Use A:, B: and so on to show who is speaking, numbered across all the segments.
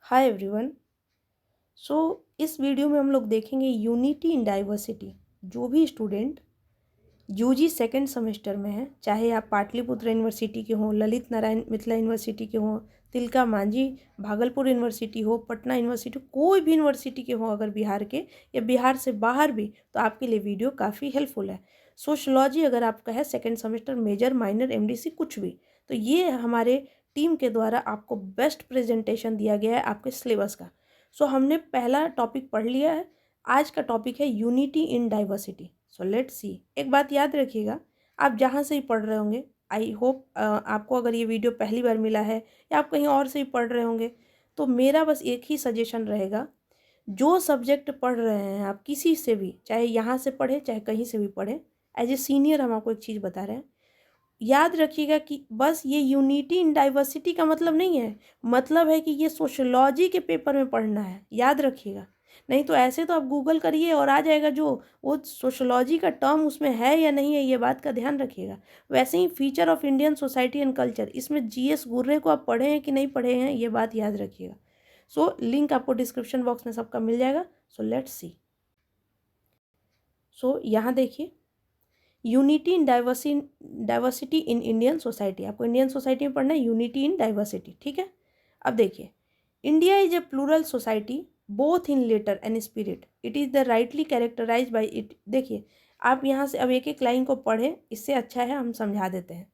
A: Hi everyone. सो इस video में हम लोग देखेंगे यूनिटी इन डाइवर्सिटी। जो भी स्टूडेंट यूजी सेकेंड सेमेस्टर में है, चाहे आप पाटलिपुत्र यूनिवर्सिटी के हों, ललित नारायण मिथिला यूनिवर्सिटी के हों, तिलका मांझी भागलपुर यूनिवर्सिटी हो, पटना यूनिवर्सिटी, कोई भी यूनिवर्सिटी के हों अगर बिहार के या बिहार से बाहर भी, तो आपके लिए वीडियो काफ़ी हेल्पफुल है। सोशलॉजी अगर आपका है second semester, major minor MDC कुछ भी, तो ये हमारे टीम के द्वारा आपको बेस्ट प्रेजेंटेशन दिया गया है आपके सिलेबस का। सो हमने पहला टॉपिक पढ़ लिया है। आज का टॉपिक है unity in diversity. So let's see. एक बात याद रखिएगा, आप जहाँ से ही पढ़ रहे होंगे, आई होप आपको अगर ये वीडियो पहली बार मिला है या आप कहीं और से ही पढ़ रहे होंगे, तो मेरा बस एक ही सजेशन रहेगा, जो सब्जेक्ट पढ़ रहे हैं आप किसी से भी, चाहे यहाँ से पढ़े चाहे कहीं से भी पढ़े, एज ए सीनियर हम आपको एक चीज़ बता रहे हैं, याद रखिएगा कि बस ये यूनिटी इन डाइवर्सिटी का मतलब नहीं है, मतलब है कि ये सोशलॉजी के पेपर में पढ़ना है, याद रखिएगा। नहीं तो ऐसे तो आप गूगल करिए और आ जाएगा, जो वो सोशलॉजी का टर्म उसमें है या नहीं है, ये बात का ध्यान रखिएगा। वैसे ही feature of Indian society and culture, इसमें जीएस गुर्रे को आप पढ़े हैं कि नहीं पढ़े हैं, ये बात याद रखिएगा। सो लिंक आपको डिस्क्रिप्शन बॉक्स में सबका मिल जाएगा। So let's see. सो यहाँ देखिए, unity in diversity in Indian society, आपको इंडियन सोसाइटी में पढ़ना है यूनिटी इन डाइवर्सिटी, ठीक है। अब देखिए, India is a plural society both in letter and spirit, it is the rightly characterise by it. देखिए, आप यहाँ से अब एक एक लाइन को पढ़ें, इससे अच्छा है हम समझा देते हैं।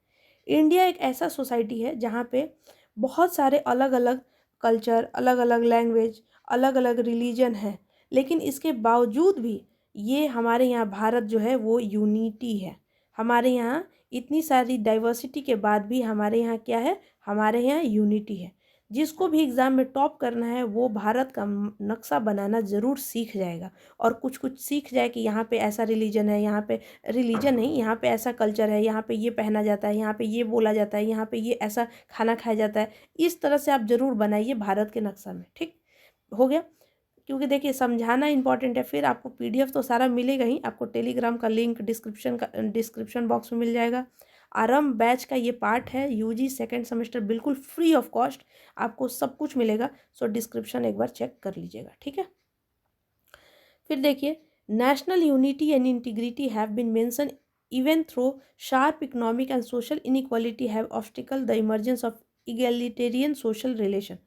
A: इंडिया एक ऐसा सोसाइटी है जहाँ पे बहुत सारे अलग अलग कल्चर, अलग अलग लैंग्वेज, अलग अलग रिलीजन है, लेकिन इसके बावजूद भी ये हमारे यहाँ भारत जो है वो यूनिटी है। हमारे यहाँ इतनी सारी डाइवर्सिटी के बाद भी हमारे यहाँ क्या है, हमारे यहाँ यूनिटी है। जिसको भी एग्ज़ाम में टॉप करना है वो भारत का नक्शा बनाना ज़रूर सीख जाएगा, और कुछ कुछ सीख जाए कि यहाँ पे ऐसा रिलीजन है, यहाँ पे रिलीजन नहीं, यहाँ पे ऐसा कल्चर है, यहाँ पे ये पहना जाता है, यहाँ पे ये बोला जाता है, यहाँ पे ये ऐसा खाना खाया जाता है। इस तरह से आप ज़रूर बनाइए भारत के नक्शा में, ठीक हो गया। क्योंकि देखिए, समझाना इंपॉर्टेंट है। फिर आपको पीडीएफ तो सारा मिलेगा ही, आपको टेलीग्राम का लिंक डिस्क्रिप्शन बॉक्स में मिल जाएगा। आरंभ बैच का ये पार्ट है, यूजी सेकेंड सेमेस्टर, बिल्कुल फ्री ऑफ कॉस्ट आपको सब कुछ मिलेगा। सो डिस्क्रिप्शन एक बार चेक कर लीजिएगा, ठीक है। फिर देखिए, national unity and integrity have been mention even through sharp economic and social inequality have obstacle the emergence of egalitarian social relation.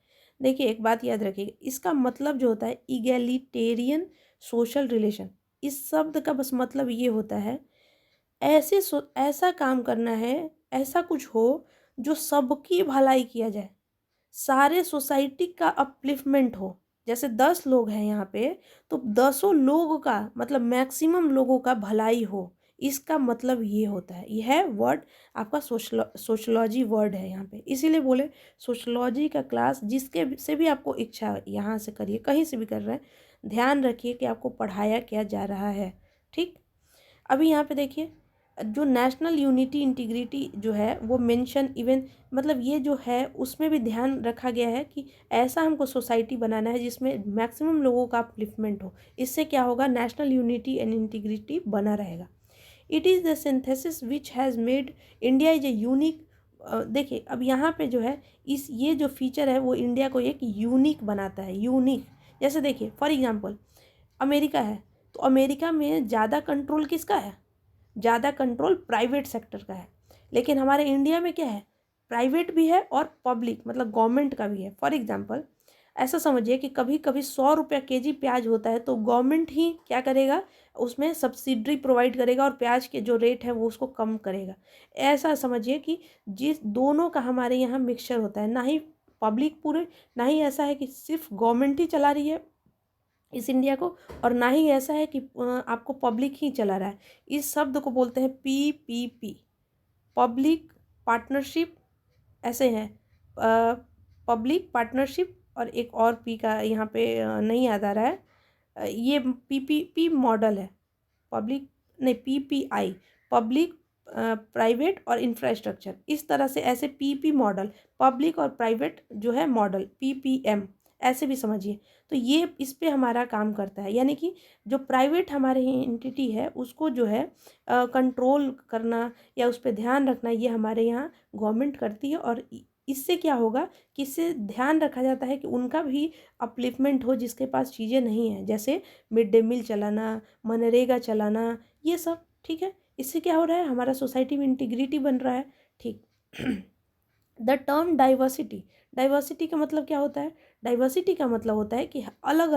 A: देखिए, एक बात याद रखिएगा, इसका मतलब जो होता है इगैलिटेरियन सोशल रिलेशन, इस शब्द का बस मतलब ये होता है, ऐसा काम करना है, ऐसा कुछ हो जो सबकी भलाई किया जाए, सारे सोसाइटी का अपलिफ्टमेंट हो। जैसे 10 लोग हैं यहाँ पे, तो 10 लोगों का मतलब मैक्सिमम लोगों का भलाई हो, इसका मतलब ये होता है। यह वर्ड आपका सोशलॉजी वर्ड है यहाँ पे, इसीलिए बोले सोशलॉजी का क्लास जिसके से भी आपको इच्छा है यहाँ से करिए, कहीं से भी कर रहे हैं, ध्यान रखिए कि आपको पढ़ाया क्या जा रहा है, ठीक। अभी यहाँ पे देखिए, जो नेशनल यूनिटी इंटीग्रिटी जो है वो मेंशन इवन, मतलब ये जो है उसमें भी ध्यान रखा गया है कि ऐसा हमको सोसाइटी बनाना है जिसमें मैक्सिमम लोगों का अपलिफ्टमेंट हो। इससे क्या होगा, नेशनल यूनिटी एंड इंटीग्रिटी बना रहेगा। It is the synthesis which has made India is a unique. देखिए, अब यहाँ पे जो है ये जो फीचर है वो इंडिया को एक यूनिक बनाता है, यूनिक। जैसे देखिए, फॉर एग्जाम्पल अमेरिका है, तो अमेरिका में ज़्यादा कंट्रोल किसका है, ज़्यादा कंट्रोल प्राइवेट सेक्टर का है। लेकिन हमारे इंडिया में क्या है, प्राइवेट भी है और पब्लिक मतलब गवर्नमेंट का भी है। फॉर एग्जांपल ऐसा समझिए कि कभी कभी 100 रुपया केजी प्याज होता है, तो गवर्नमेंट ही क्या करेगा, उसमें सब्सिडी प्रोवाइड करेगा और प्याज के जो रेट है वो उसको कम करेगा। ऐसा समझिए कि जिस दोनों का हमारे यहाँ मिक्सचर होता है, ना ही पब्लिक पूरे, ना ही ऐसा है कि सिर्फ गवर्नमेंट ही चला रही है इस इंडिया को, और ना ही ऐसा है कि आपको पब्लिक ही चला रहा है। इस शब्द को बोलते हैं पीपीपी, पब्लिक पार्टनरशिप, ऐसे हैं पब्लिक पार्टनरशिप, और एक और पी का यहाँ पे नहीं याद आ रहा है। ये पीपीपी मॉडल है, पब्लिक नहीं, पीपीआई, पब्लिक प्राइवेट और इंफ्रास्ट्रक्चर, इस तरह से ऐसे पीपी मॉडल, पब्लिक और प्राइवेट जो है मॉडल, पीपीएम ऐसे भी समझिए। तो ये इस पे हमारा काम करता है, यानी कि जो प्राइवेट हमारे एंटिटी है उसको जो है कंट्रोल करना या उस पर ध्यान रखना, ये हमारे यहाँ गवर्नमेंट करती है। और इससे क्या होगा कि इससे ध्यान रखा जाता है कि उनका भी अपलिफ्टमेंट हो जिसके पास चीज़ें नहीं हैं, जैसे मिड डे मील चलाना, मनरेगा चलाना, ये सब। ठीक है, इससे क्या हो रहा है, हमारा सोसाइटी में इंटीग्रिटी बन रहा है। ठीक। द टर्म डाइवर्सिटी, डाइवर्सिटी का मतलब क्या होता है, डाइवर्सिटी का मतलब होता है कि अलग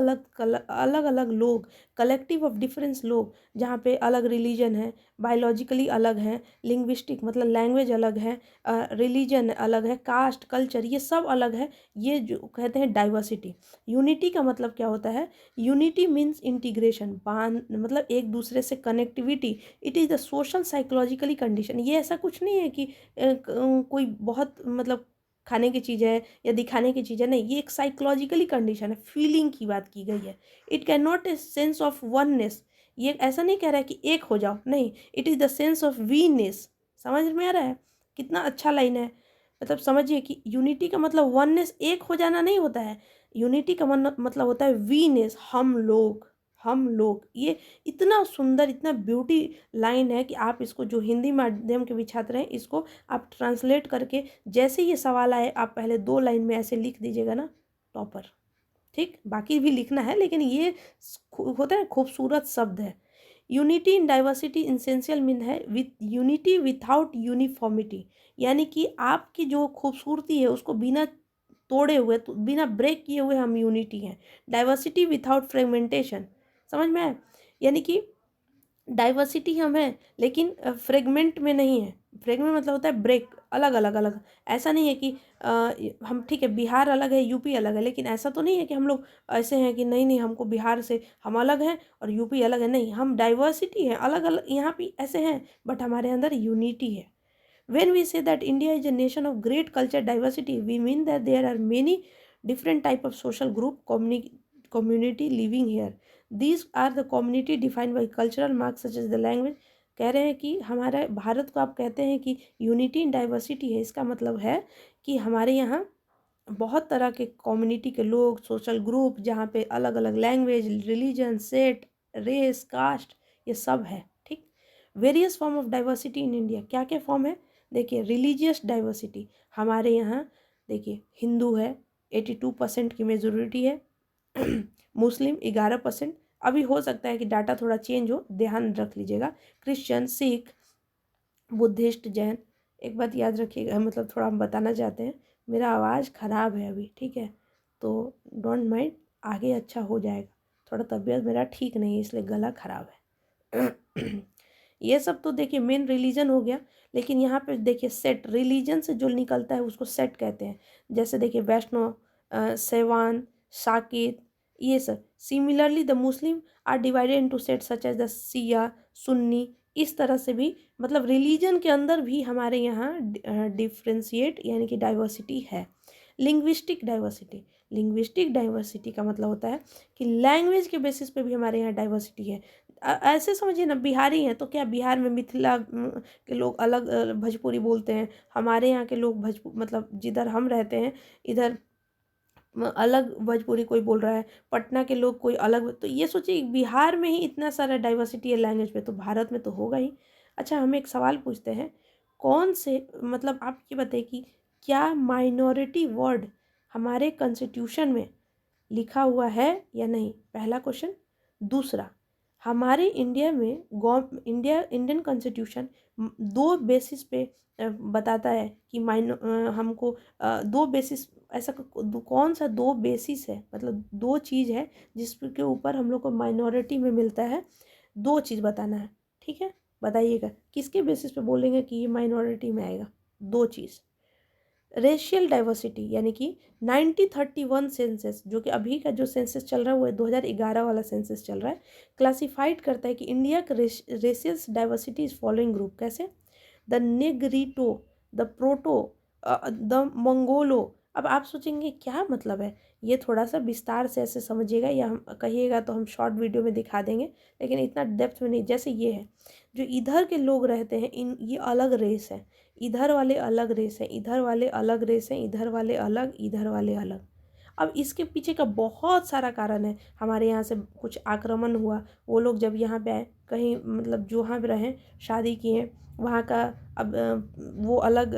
A: अलग लोग, कलेक्टिव ऑफ डिफरेंस लोग, जहाँ पे अलग रिलीजन है, बायोलॉजिकली अलग है, लिंग्विस्टिक मतलब लैंग्वेज अलग है, रिलीजन अलग है, कास्ट कल्चर ये सब अलग है, ये जो कहते हैं डाइवर्सिटी। यूनिटी का मतलब क्या होता है, यूनिटी मीन्स इंटीग्रेशन, बांध मतलब एक दूसरे से connectivity. It is the social psychologically condition. ये ऐसा कुछ नहीं है कि कोई बहुत मतलब खाने की चीज़ है या दिखाने की चीज़ है, नहीं, ये एक साइकोलॉजिकली कंडीशन है, फीलिंग की बात की गई है। It can not a sense of oneness, ये ऐसा नहीं कह रहा है कि एक हो जाओ, नहीं, it is the sense of weness. समझ में आ रहा है, कितना अच्छा लाइन है। मतलब समझिए कि यूनिटी का मतलब वननेस, एक हो जाना नहीं होता है। यूनिटी का मतलब होता है वीनेस, हम लोग। ये इतना सुंदर, इतना ब्यूटी लाइन है कि आप इसको, जो हिंदी माध्यम के भी छात्र हैं, इसको आप ट्रांसलेट करके जैसे ये सवाल आए आप पहले 2 लाइन में ऐसे लिख दीजिएगा ना, टॉपर। ठीक, बाकी भी लिखना है, लेकिन ये होता है खूबसूरत शब्द है। Unity in diversity essential mean है विथ यूनिटी विथआउट यूनिफॉर्मिटी, यानी कि आपकी जो खूबसूरती है उसको बिना तोड़े हुए, तो बिना ब्रेक किए हुए हम यूनिटी हैं। डाइवर्सिटी विथआउट फ्रेगमेंटेशन, समझ में आया, यानी कि डाइवर्सिटी हम हैं लेकिन फ्रेगमेंट में नहीं है। फ्रेगमेंट मतलब होता है ब्रेक, अलग अलग अलग। ऐसा नहीं है कि हम, ठीक है बिहार अलग है, यूपी अलग है, लेकिन ऐसा तो नहीं है कि हम लोग ऐसे हैं कि नहीं नहीं हमको बिहार से हम अलग हैं और यूपी अलग है, नहीं, हम डाइवर्सिटी हैं, अलग अलग यहाँ भी ऐसे हैं, बट हमारे अंदर यूनिटी है। When we say that India is a nation of great culture diversity, we mean that there are many different type of social group community living here. These are the community defined by cultural marks such as the language. कह रहे हैं कि हमारे भारत को आप कहते हैं कि यूनिटी इन डाइवर्सिटी है, इसका मतलब है कि हमारे यहाँ बहुत तरह के कम्युनिटी के लोग, सोशल ग्रुप, जहाँ पे अलग अलग language, religion, sect, race, caste, ये सब है। ठीक। Various form of diversity in India, क्या क्या फॉर्म है, देखिए, रिलीजियस डाइवर्सिटी हमारे यहाँ, देखिए, हिंदू है 82% की मेजोरिटी है, मुस्लिम 11%, अभी हो सकता है कि डाटा थोड़ा चेंज हो, ध्यान रख लीजिएगा, क्रिश्चियन, सिख, बुद्धिस्ट, जैन। एक बात याद रखिएगा, मतलब थोड़ा हम बताना चाहते हैं, मेरा आवाज़ ख़राब है अभी, ठीक है, तो डोंट माइंड, आगे अच्छा हो जाएगा। थोड़ा तबीयत मेरा ठीक नहीं है इसलिए गला ख़राब है। ये सब तो देखिए मेन रिलीजन हो गया, लेकिन यहाँ पे देखिए सेट, रिलीजन से जो निकलता है उसको सेट कहते हैं। जैसे देखिए वैष्णव, सेवान, साकेत, ये सब। Similarly the Muslim are divided into sect such as the Shia, Sunni, इस तरह से भी, मतलब रिलीजन के अंदर भी हमारे यहाँ डिफ्रेंशिएट यानी कि डाइवर्सिटी है। लिंग्विस्टिक डाइवर्सिटी, लिंग्विस्टिक डाइवर्सिटी का मतलब होता है कि लैंग्वेज के बेसिस पे भी हमारे यहाँ डाइवर्सिटी है। ऐसे समझिए ना, बिहारी हैं तो क्या बिहार में मिथिला के लोग अलग भोजपुरी बोलते हैं, हमारे यहाँ के लोग मतलब जिधर हम रहते हैं इधर अलग भोजपुरी कोई बोल रहा है, पटना के लोग कोई अलग, तो ये सोचिए बिहार में ही इतना सारा डाइवर्सिटी है लैंग्वेज में, तो भारत में तो होगा ही। अच्छा, हम एक सवाल पूछते हैं, कौन से, मतलब आप ये बताइए कि क्या माइनॉरिटी वर्ड हमारे कॉन्स्टिट्यूशन में लिखा हुआ है या नहीं, पहला क्वेश्चन। दूसरा, हमारे इंडिया में इंडियन कॉन्स्टिट्यूशन 2 बेसिस पे बताता है कि हमको 2 बेसिस, ऐसा कौन सा 2 बेसिस है, मतलब 2 चीज़ है जिसके ऊपर हम लोग को माइनॉरिटी में मिलता है, 2 चीज़ बताना है, ठीक है, बताइएगा किसके बेसिस पे बोलेंगे कि ये माइनॉरिटी में आएगा। 2 चीज़, रेशियल डाइवर्सिटी, यानी कि 1931 सेंसस, जो कि अभी का जो सेंसस चल रहा है वो 2011 वाला सेंसस चल रहा है, क्लासिफाइड करता है कि इंडिया का racial diversity is following group, कैसे, the Negrito, the proto, the Mongolo. अब आप सोचेंगे क्या मतलब है, ये थोड़ा सा विस्तार से ऐसे समझिएगा, या हम कहिएगा तो हम शॉर्ट वीडियो में दिखा देंगे, लेकिन इतना डेप्थ में नहीं। जैसे ये है, जो इधर के लोग रहते हैं, ये अलग रेस है, इधर वाले अलग रेस है, इधर वाले अलग रेस हैं, इधर वाले अलग, इधर वाले अलग। अब इसके पीछे का बहुत सारा कारण है। हमारे यहाँ से कुछ आक्रमण हुआ, वो लोग जब यहाँ पे आए, कहीं मतलब जहाँ पे रहें, शादी किए, वहाँ का अब वो अलग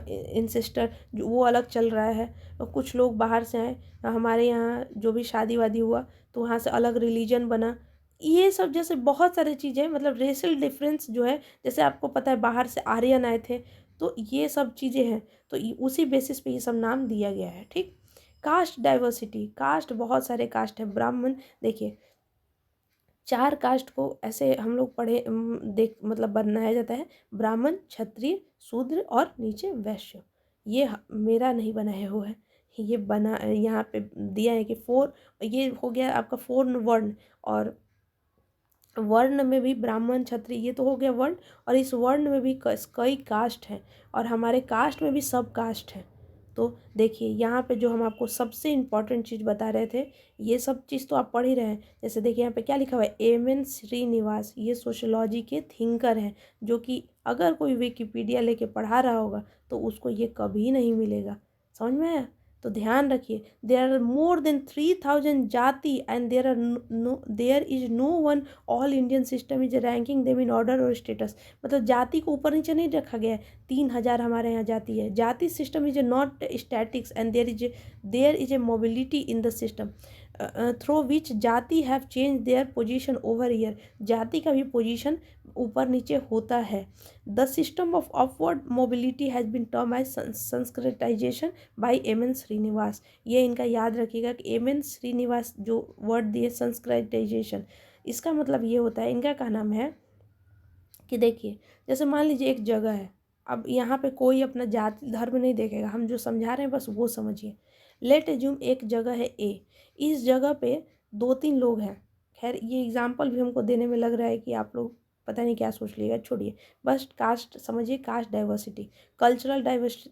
A: इंसेस्टर वो अलग चल रहा है। और कुछ लोग बाहर से आए, हमारे यहाँ जो भी शादी वादी हुआ तो वहाँ से अलग रिलीजन बना। ये सब जैसे बहुत सारी चीज़ें, मतलब रेशियल डिफरेंस जो है, जैसे आपको पता है बाहर से आर्यन आए थे, तो ये सब चीज़ें हैं। तो उसी बेसिस पे ये सब नाम दिया गया है। ठीक। कास्ट डाइवर्सिटी, कास्ट बहुत सारे कास्ट है। ब्राह्मण, देखिए 4 कास्ट को ऐसे हम लोग पढ़े देख मतलब बनाया जाता है, ब्राह्मण, क्षत्रिय, शूद्र और नीचे वैश्य। ये मेरा नहीं बनाया हुआ है, ये बना यहाँ पे दिया है कि 4, ये हो गया आपका 4 वर्ण। और वर्ण में भी ब्राह्मण, क्षत्रिय, ये तो हो गया वर्ण। और इस वर्ण में भी कई कास्ट हैं, और हमारे कास्ट में भी सब कास्ट हैं। तो देखिए यहाँ पे जो हम आपको सबसे इम्पॉर्टेंट चीज़ बता रहे थे, ये सब चीज़ तो आप पढ़ ही रहे हैं। जैसे देखिए यहाँ पे क्या लिखा हुआ है, एम.एन. श्रीनिवास, ये सोशोलॉजी के थिंकर हैं, जो कि अगर कोई विकिपीडिया लेके पढ़ा रहा होगा तो उसको ये कभी नहीं मिलेगा। समझ में आया? तो ध्यान रखिए, देयर आर मोर देन 3000 जाति and there is no one all Indian system is ranking them in order और स्टेटस। मतलब जाति को ऊपर नीचे नहीं रखा गया है। 3000 हमारे यहाँ जाति है। जाति system is not statics and there is a mobility in the system through which जाति have change their position over year. जाति का भी पोजीशन ऊपर नीचे होता है। The system of upward mobility has been term as Sanskritisation by M N. Srinivas. ये इनका याद रखिएगा कि एम.एन. श्रीनिवास जो वर्ड दिए संस्कृताइजेशन, इसका मतलब ये होता है, इनका क्या नाम है कि देखिए जैसे मान लीजिए एक जगह है, अब यहाँ पे कोई अपना जाति धर्म नहीं देखेगा, हम जो समझा रहे हैं बस वो समझिए। लेट एज्यूम एक जगह है ए, इस जगह पे 2-3 लोग हैं। खैर ये एग्जाम्पल भी हमको देने में लग रहा है कि आप लोग पता नहीं क्या सोच लीजिएगा, छोड़िए, बस कास्ट समझिए। कास्ट डाइवर्सिटी, कल्चरल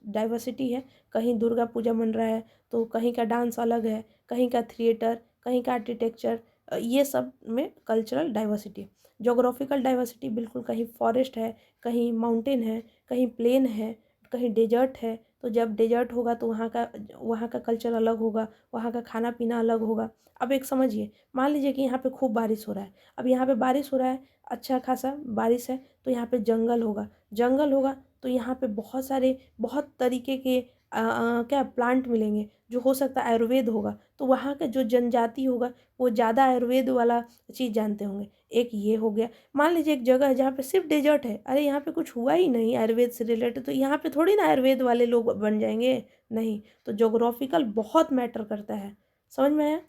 A: डाइवर्सिटी है। कहीं दुर्गा पूजा मन रहा है तो कहीं का डांस अलग है, कहीं का थिएटर, कहीं का आर्किटेक्चर, ये सब में कल्चरल डाइवर्सिटी। जोग्राफिकल डाइवर्सिटी, बिल्कुल कहीं फॉरेस्ट है, कहीं माउंटेन है, कहीं प्लेन है, कहीं डेजर्ट है। तो जब डेजर्ट होगा तो वहाँ का कल्चर अलग होगा, वहाँ का खाना पीना अलग होगा। अब एक समझिए, मान लीजिए कि यहाँ पे खूब बारिश हो रहा है। अब यहाँ पे बारिश हो रहा है, अच्छा खासा बारिश है, तो यहाँ पे जंगल होगा। जंगल होगा तो यहाँ पे बहुत सारे बहुत तरीके के क्या प्लांट मिलेंगे, जो हो सकता है आयुर्वेद होगा। तो वहाँ का जो जनजाति होगा वो ज़्यादा आयुर्वेद वाला चीज़ जानते होंगे। एक ये हो गया। मान लीजिए एक जगह है जहाँ पे सिर्फ डेजर्ट है, अरे यहाँ पे कुछ हुआ ही नहीं आयुर्वेद से रिलेटेड, तो यहाँ पे थोड़ी ना आयुर्वेद वाले लोग बन जाएंगे, नहीं। तो जोग्राफिकल बहुत मैटर करता है। समझ में आया?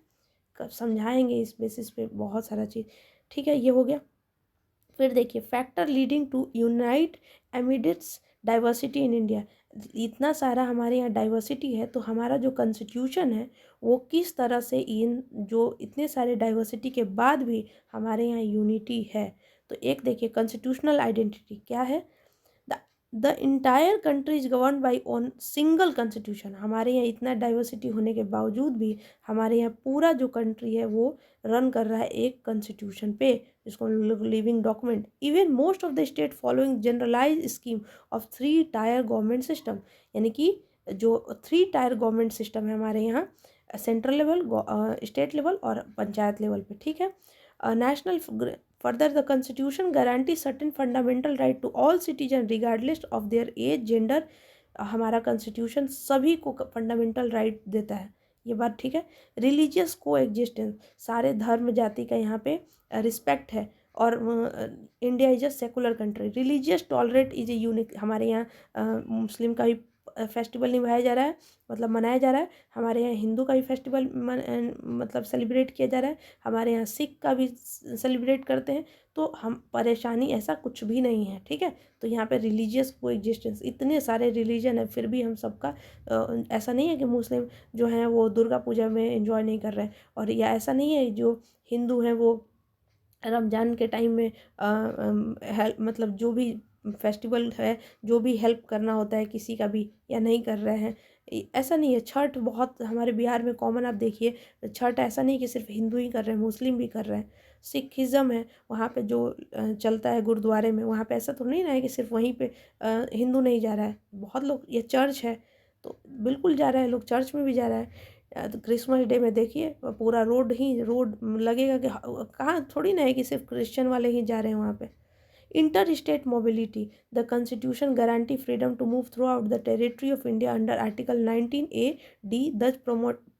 A: कब समझाएंगे इस बेसिस पे बहुत सारा चीज़। ठीक है, ये हो गया। फिर देखिए, factor leading to unite amidst diversity in India. इतना सारा हमारे यहाँ डाइवर्सिटी है, तो हमारा जो कॉन्स्टिट्यूशन है वो किस तरह से इन जो इतने सारे डाइवर्सिटी के बाद भी हमारे यहाँ यूनिटी है। तो एक देखिए, कॉन्स्टिट्यूशनल आइडेंटिटी क्या है, the entire country is govern by on single constitution. हमारे यहाँ इतना डाइवर्सिटी होने के बावजूद भी हमारे यहाँ पूरा जो कंट्री है वो रन कर रहा है एक कॉन्स्टिट्यूशन पे, जिसको living document. Even most of the state following generalise scheme of 3 tier government system. यानी कि जो 3 टायर गवर्नमेंट सिस्टम है हमारे यहाँ, सेंट्रल लेवल, स्टेट लेवल और पंचायत लेवल पे। ठीक है। National Further, the Constitution guarantees certain fundamental right to all citizens regardless of their age, gender। हमारा कॉन्स्टिट्यूशन सभी को फंडामेंटल राइट देता है, ये बात ठीक है। रिलीजियस को एग्जिस्टेंस, सारे धर्म जाति का यहाँ पे रिस्पेक्ट है। और India is a secular country. Religious tolerate is a unique. हमारे यहाँ मुस्लिम का भी फेस्टिवल निभाया जा रहा है, मतलब मनाया जा रहा है। हमारे यहाँ हिंदू का भी फेस्टिवल मतलब सेलिब्रेट किया जा रहा है। हमारे यहाँ सिख का भी सेलिब्रेट करते हैं। तो हम परेशानी ऐसा कुछ भी नहीं है, ठीक है। तो यहाँ पे रिलीजियस को एग्जिस्टेंस, इतने सारे रिलीजन है फिर भी हम सबका ऐसा नहीं है कि मुस्लिम जो हैं वो दुर्गा पूजा में एंजॉय नहीं कर रहे हैं, और या ऐसा नहीं है जो हिंदू हैं वो रमज़ान के टाइम में हेल्प, मतलब जो भी फेस्टिवल है, जो भी हेल्प करना होता है किसी का भी, या नहीं कर रहे हैं, ऐसा नहीं है। छठ बहुत हमारे बिहार में कॉमन, आप देखिए छठ ऐसा नहीं कि सिर्फ हिंदू ही कर रहे हैं, मुस्लिम भी कर रहे हैं। सिखिज़्म है, वहाँ पे जो चलता है गुरुद्वारे में, वहाँ पे ऐसा तो नहीं ना है कि सिर्फ वहीं पे हिंदू नहीं जा रहा है, बहुत लोग, ये चर्च है तो बिल्कुल जा रहा है, लोग चर्च में भी जा रहा है। तो क्रिसमस डे में देखिए पूरा रोड लगेगा कि कहाँ, थोड़ी ना है कि सिर्फ क्रिश्चियन वाले ही जा रहे हैं वहाँ पे। Interstate mobility. The Constitution guarantee freedom to move throughout the territory of India under Article 19A(d), thus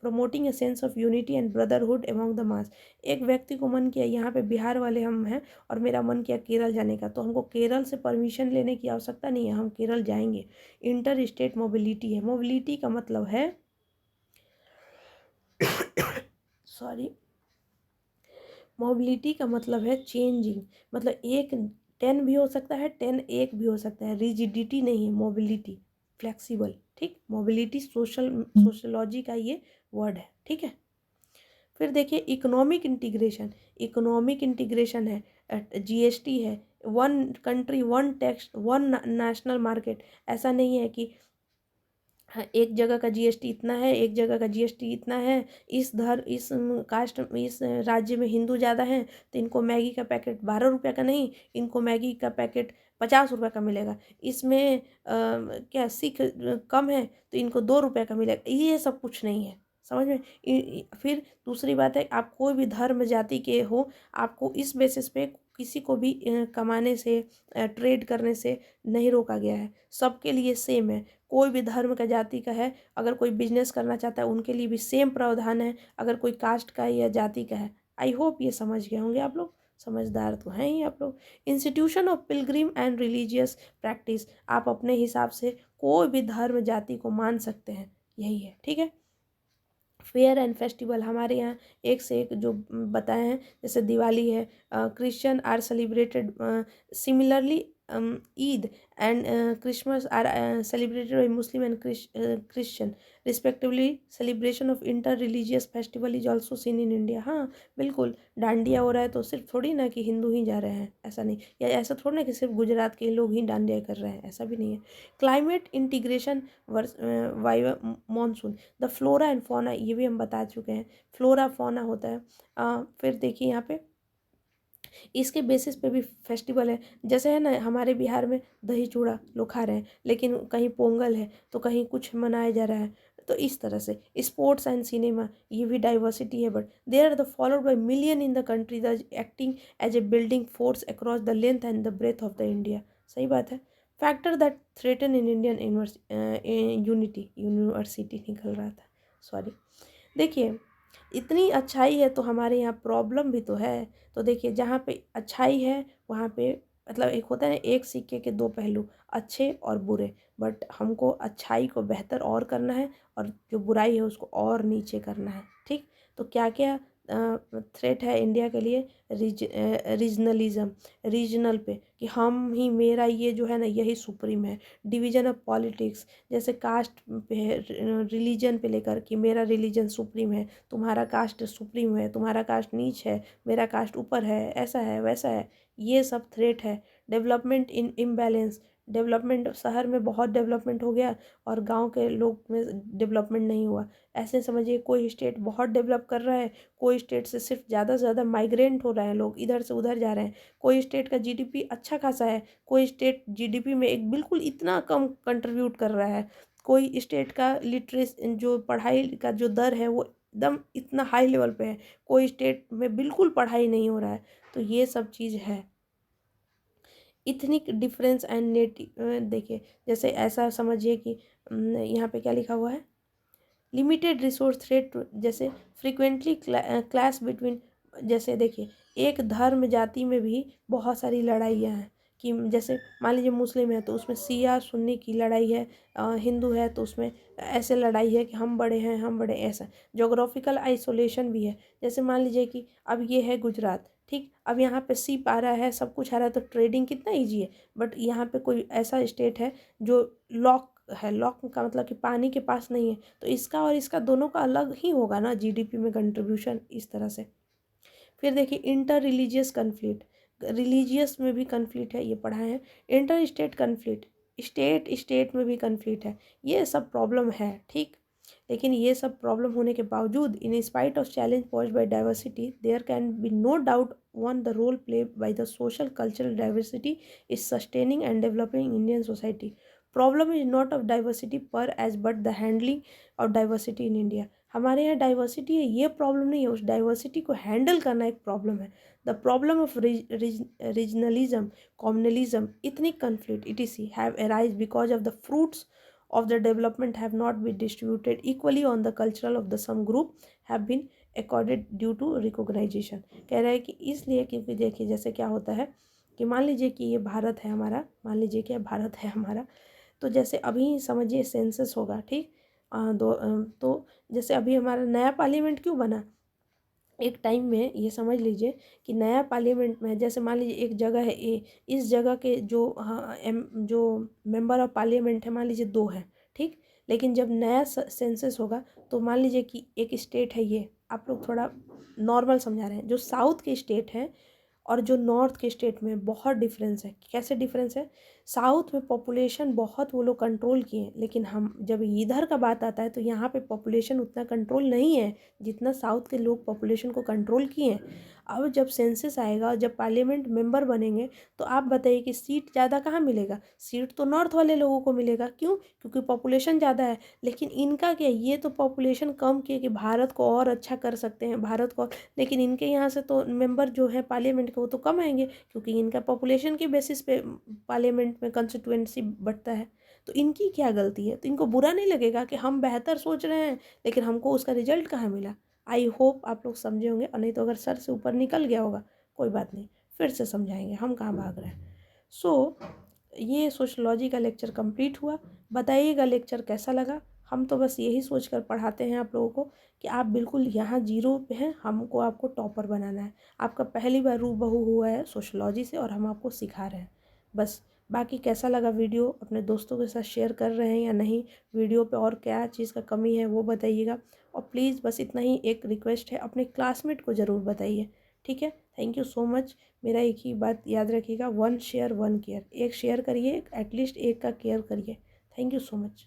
A: promoting a sense of unity and brotherhood among the mass. एक व्यक्ति को मन किया यहाँ पे बिहार वाले हम हैं और मेरा मन किया केरल जाने का, तो हमको केरल से परमिशन लेने की आवश्यकता नहीं है, हम केरल जाएंगे। इंटर स्टेट मोबिलिटी है। मोबिलिटी का मतलब है सॉरी, मोबिलिटी का मतलब है चेंजिंग, मतलब एक 10 भी हो सकता है, 10 एक भी हो सकता है। रिजिडिटी नहीं है, मोबिलिटी, फ्लेक्सिबल। ठीक, मोबिलिटी सोशलॉजी का ये वर्ड है। ठीक है, फिर देखिए इकोनॉमिक इंटीग्रेशन। इकोनॉमिक इंटीग्रेशन है, जीएसटी है, one country one tax one national market. ऐसा नहीं है कि हाँ, एक जगह का जीएसटी इतना है, एक जगह का जीएसटी इतना है, इस कास्ट इस राज्य में हिंदू ज़्यादा हैं तो इनको मैगी का पैकेट 12 रुपये का नहीं, इनको मैगी का पैकेट 50 रुपये का मिलेगा। इसमें क्या सिख कम है तो इनको 2 रुपये का मिलेगा। ये सब कुछ नहीं है, समझ में। फिर दूसरी बात है, आप कोई भी धर्म जाति के हो, आपको इस बेसिस पे किसी को भी कमाने से ट्रेड करने से नहीं रोका गया है, सबके लिए सेम है। कोई भी धर्म का जाति का है, अगर कोई बिजनेस करना चाहता है उनके लिए भी सेम प्रावधान है, अगर कोई कास्ट का या जाति का है। आई होप ये समझ गए होंगे आप लोग, समझदार तो हैं ही आप लोग। Institution of Pilgrim and religious practice, आप अपने हिसाब से कोई भी धर्म जाति को मान सकते हैं, यही है। ठीक है, फेयर एंड फेस्टिवल हमारे यहाँ एक से एक जो बताए हैं, जैसे दिवाली है, Christian are celebrated similarly, Eid and Christmas are celebrated by Muslim and Christian respectively. Celebration of inter religious festival is also seen in India. हाँ बिल्कुल, डांडिया हो रहा है तो सिर्फ थोड़ी ना कि हिंदू ही जा रहे हैं, ऐसा नहीं, या ऐसा थोड़ी ना कि सिर्फ गुजरात के लोग ही डांडिया कर रहे हैं, ऐसा भी नहीं है। Climate integration via monsoon, the flora and fauna, ये भी हम बता चुके हैं, फ्लोरा फौना होता है। फिर देखिए यहाँ पे इसके बेसिस पे भी फेस्टिवल है, जैसे है ना हमारे बिहार में दही चूड़ा लोग खा रहे हैं, लेकिन कहीं पोंगल है तो कहीं कुछ मनाया जा रहा है। तो इस तरह से स्पोर्ट्स एंड सिनेमा, ये भी डाइवर्सिटी है, but they are the followed by million in the country, the acting as a building force across the length and the breadth of the India. सही बात है। Factor that threaten in Indian university निकल रहा था, sorry. देखिए इतनी अच्छाई है तो हमारे यहाँ प्रॉब्लम भी तो है। तो देखिए जहाँ पे अच्छाई है वहाँ पे, मतलब एक होता है ना, एक सिक्के के दो पहलू, अच्छे और बुरे, बट हमको अच्छाई को बेहतर और करना है और जो बुराई है उसको और नीचे करना है। ठीक, तो क्या क्या थ्रेट है इंडिया के लिए? रीजनलिज्म, रीजनल पे कि हम ही, मेरा ये जो है ना यही सुप्रीम है। डिवीजन ऑफ पॉलिटिक्स, जैसे कास्ट पे, रिलीजन पे लेकर कि मेरा रिलीजन सुप्रीम है, तुम्हारा कास्ट सुप्रीम है, तुम्हारा कास्ट नीच है, मेरा कास्ट ऊपर है, ऐसा है वैसा है, ये सब थ्रेट है। डेवलपमेंट इन इम्बैलेंस, डेवलपमेंट, शहर में बहुत डेवलपमेंट हो गया और गांव के लोग में डेवलपमेंट नहीं हुआ। ऐसे समझिए कोई स्टेट बहुत डेवलप कर रहा है, कोई स्टेट से सिर्फ ज़्यादा से ज़्यादा माइग्रेंट हो रहे हैं लोग, इधर से उधर जा रहे हैं। कोई स्टेट का जीडीपी अच्छा खासा है, कोई स्टेट जीडीपी में एक बिल्कुल इतना कम कंट्रीब्यूट कर रहा है। कोई स्टेट का लिटरेस जो पढ़ाई का जो दर है वो एकदम इतना हाई लेवल पे है, कोई स्टेट में बिल्कुल पढ़ाई नहीं हो रहा है। तो ये सब चीज़ है। इथनिक डिफरेंस एंड नेटिव, देखिए जैसे ऐसा समझिए कि यहाँ पे क्या लिखा हुआ है, लिमिटेड रिसोर्स थ्रेट, जैसे फ्रिक्वेंटली क्लैश बिटवीन, जैसे देखिए एक धर्म जाति में भी बहुत सारी लड़ाइयाँ हैं कि जैसे मान लीजिए मुस्लिम है तो उसमें शिया सुन्नी की लड़ाई है, हिंदू है तो उसमें ऐसे लड़ाई है कि हम बड़े हैं हम बड़े, ऐसा जोग्राफिकल आइसोलेशन भी है। जैसे मान लीजिए कि अब ये है गुजरात, ठीक, अब यहाँ पे शिप आ रहा है, सब कुछ आ रहा है तो ट्रेडिंग कितना ईजी है, बट यहाँ पे कोई ऐसा स्टेट है जो लॉक है, लॉक का मतलब कि पानी के पास नहीं है, तो इसका और इसका दोनों का अलग ही होगा ना जीडीपी में कंट्रीब्यूशन, इस तरह से। फिर देखिए इंटर रिलीजियस कन्फ्लिक्ट, रिलीजियस में भी कन्फ्लिक्ट है, ये पढ़ा है। Inter state conflict, state state में भी कन्फ्लिक्ट है, ये सब प्रॉब्लम है। ठीक, लेकिन ये सब प्रॉब्लम होने के बावजूद, in spite of challenge posed by diversity, there can be no doubt one the role play by the social cultural diversity is sustaining and developing Indian society. Problem is not of diversity per se but the handling of diversity in India. हमारे यहाँ diversity है ये problem नहीं है, उस diversity को handle करना एक प्रॉब्लम है। The problem of regionalism, communalism, ethnic conflict etc have arise because of the fruits of the development have not been distributed equally on the cultural of the some group have been accorded due to recognition। कह रहा है कि इसलिए क्योंकि देखिए जैसे क्या होता है कि मान लीजिए कि ये भारत है हमारा, मान लीजिए कि भारत है हमारा, तो जैसे अभी समझिए सेंसस होगा, ठीक। तो जैसे अभी हमारा नया पार्लियामेंट क्यों बना, एक टाइम में ये समझ लीजिए कि नया पार्लियामेंट में जैसे मान लीजिए एक जगह है ए, इस जगह के जो जो मेंबर ऑफ पार्लियामेंट है मान लीजिए 2 हैं, ठीक। लेकिन जब नया सेंसस होगा तो मान लीजिए कि एक स्टेट है ये, आप लोग थोड़ा नॉर्मल समझा रहे हैं, जो साउथ के स्टेट हैं और जो नॉर्थ के स्टेट में बहुत डिफरेंस है। कैसे डिफरेंस है, साउथ में पॉपुलेशन बहुत वो लोग कंट्रोल किए, लेकिन हम जब इधर का बात आता है तो यहाँ पे पॉपुलेशन उतना कंट्रोल नहीं है जितना साउथ के लोग पॉपुलेशन को कंट्रोल किए हैं। अब जब सेंसस आएगा और जब पार्लियामेंट मेंबर बनेंगे तो आप बताइए कि सीट ज़्यादा कहाँ मिलेगा, सीट तो नॉर्थ वाले लोगों को मिलेगा, क्यों, क्योंकि पॉपुलेशन ज़्यादा है। लेकिन इनका क्या, ये तो पॉपुलेशन कम किए कि भारत को और अच्छा कर सकते हैं, भारत को, लेकिन इनके यहाँ से तो मेंबर जो है पार्लियामेंट के वो तो कम आएंगे क्योंकि इनका पॉपुलेशन के बेसिस पे पार्लियामेंट में कंस्टिट्यूएंसी बढ़ता है। तो इनकी क्या गलती है, तो इनको बुरा नहीं लगेगा कि हम बेहतर सोच रहे हैं लेकिन हमको उसका रिजल्ट कहाँ मिला। आई होप आप लोग समझे होंगे, और नहीं तो अगर सर से ऊपर निकल गया होगा कोई बात नहीं, फिर से समझाएंगे, हम कहाँ भाग रहे हैं। सो ये सोशलॉजी का लेक्चर कंप्लीट हुआ। बताइएगा लेक्चर कैसा लगा। हम तो बस यही सोच कर पढ़ाते हैं आप लोगों को कि आप बिल्कुल यहाँ जीरो पे हैं, हमको आपको टॉपर बनाना है। आपका पहली बार रूबरू हुआ है सोशलॉजी से और हम आपको सिखा रहे हैं बस। बाकी कैसा लगा वीडियो, अपने दोस्तों के साथ शेयर कर रहे हैं या नहीं, वीडियो पे और क्या चीज़ का कमी है वो बताइएगा। और प्लीज़ बस इतना ही एक रिक्वेस्ट है, अपने क्लासमेट को ज़रूर बताइए, ठीक है। Thank you so much. मेरा एक ही बात याद रखिएगा, 1 शेयर 1 केयर, एक शेयर करिए, एटलीस्ट एक का केयर करिए। Thank you so much.